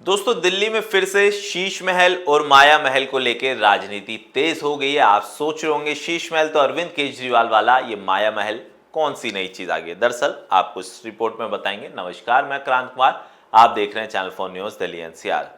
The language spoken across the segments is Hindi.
दोस्तों, दिल्ली में फिर से शीश महल और माया महल को लेकर राजनीति तेज हो गई है। आप सोच रहे होंगे शीश महल तो अरविंद केजरीवाल वाला, ये माया महल कौन सी नई चीज आ गई। दरअसल आपको इस रिपोर्ट में बताएंगे। नमस्कार, मैं क्रांत कुमार, आप देख रहे हैं चैनल 4 न्यूज दिल्ली एनसीआर।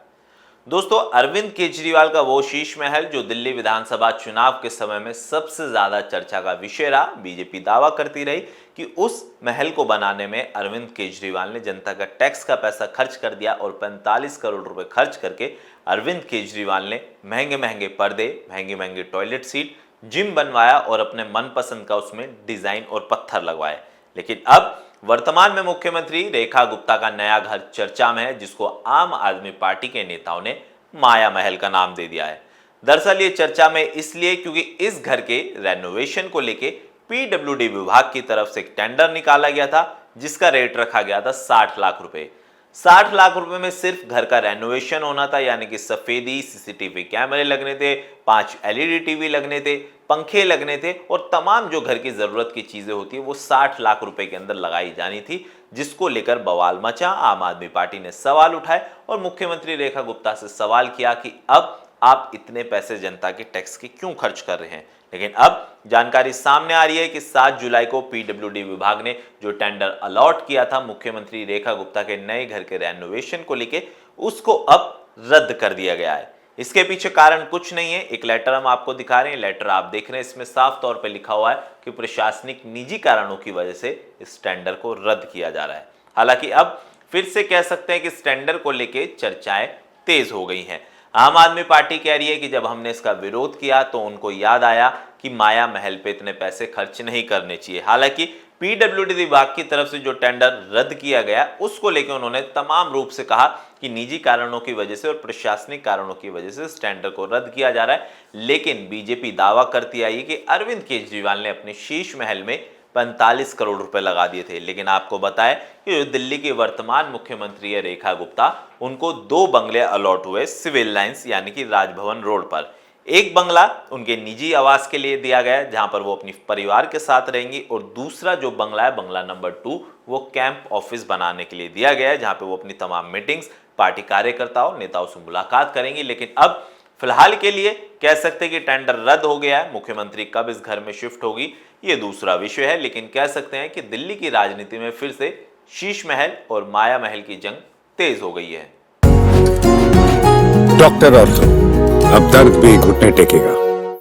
दोस्तों, अरविंद केजरीवाल का वो शीश महल जो दिल्ली विधानसभा चुनाव के समय में सबसे ज्यादा चर्चा का विषय रहा। बीजेपी दावा करती रही कि उस महल को बनाने में अरविंद केजरीवाल ने जनता का टैक्स का पैसा खर्च कर दिया और 45 करोड़ रुपए खर्च करके अरविंद केजरीवाल ने महंगे महंगे पर्दे, महंगे महंगे टॉयलेट सीट, जिम बनवाया और अपने मनपसंद का उसमें डिजाइन और पत्थर लगवाए। लेकिन अब वर्तमान में मुख्यमंत्री रेखा गुप्ता का नया घर चर्चा में है, जिसको आम आदमी पार्टी के नेताओं ने माया महल का नाम दे दिया है। दरअसल ये चर्चा में इसलिए क्योंकि इस घर के रेनोवेशन को लेके पीडब्ल्यूडी विभाग की तरफ से एक टेंडर निकाला गया था, जिसका रेट रखा गया था 60 लाख रुपए। 60 लाख रुपए में सिर्फ घर का रेनोवेशन होना था, यानी कि सफेदी, सीसीटीवी कैमरे लगने थे, 5 एलईडी टीवी लगने थे, पंखे लगने थे और तमाम जो घर की जरूरत की चीजें होती है वो 60 लाख रुपए के अंदर लगाई जानी थी, जिसको लेकर बवाल मचा। आम आदमी पार्टी ने सवाल उठाए और मुख्यमंत्री रेखा गुप्ता से सवाल किया कि अब आप इतने पैसे जनता के टैक्स के क्यों खर्च कर रहे हैं। लेकिन अब जानकारी सामने आ रही है कि 7 जुलाई को पीडब्ल्यूडी विभाग ने जो टेंडर अलॉट किया था मुख्यमंत्री रेखा गुप्ता के नए घर के रेनोवेशन को लेके, उसको अब रद्द कर दिया गया है। इसके पीछे कारण कुछ नहीं है। एक लेटर हम आपको दिखा रहे हैं। लेटर आप देख रहे हैं, इसमें साफ तौर पे लिखा हुआ है कि प्रशासनिक निजी कारणों की वजह से इस टेंडर को रद्द किया जा रहा है। हालांकि अब फिर से कह सकते हैं कि इस टेंडर को लेके चर्चाएं तेज हो गई हैं। आम आदमी पार्टी कह रही है कि जब हमने इसका विरोध किया तो उनको याद आया कि माया महल पे इतने पैसे खर्च नहीं करने चाहिए। हालांकि पीडब्ल्यूडी विभाग की तरफ से जो टेंडर रद्द किया गया उसको लेकर उन्होंने तमाम रूप से कहा कि निजी कारणों की वजह से और प्रशासनिक कारणों की वजह से इस टेंडर को रद्द किया जा रहा है। लेकिन बीजेपी दावा करती आई कि अरविंद केजरीवाल ने अपने शीश महल में 45 करोड़ रुपए लगा दिए थे। लेकिन आपको बताएं कि जो दिल्ली की वर्तमान मुख्यमंत्री है रेखा गुप्ता, उनको 2 बंगले अलॉट हुए सिविल लाइंस यानी कि राजभवन रोड पर। एक बंगला उनके निजी आवास के लिए दिया गया है, जहां पर वो अपनी परिवार के साथ रहेंगी, और दूसरा जो बंगला है, बंगला नंबर 2, वो कैंप ऑफिस बनाने के लिए दिया गया है, जहां पे वो अपनी तमाम मीटिंग्स, पार्टी कार्यकर्ताओं, नेताओं से मुलाकात करेंगी। लेकिन अब फिलहाल के लिए कह सकते हैं कि टेंडर रद्द हो गया है। मुख्यमंत्री कब इस घर में शिफ्ट होगी ये दूसरा विषय है, लेकिन कह सकते हैं कि दिल्ली की राजनीति में फिर से शीश महल और माया महल की जंग तेज हो गई है। डॉक्टर ऑर्थो, अब दर्द भी घुटने टेकेगा।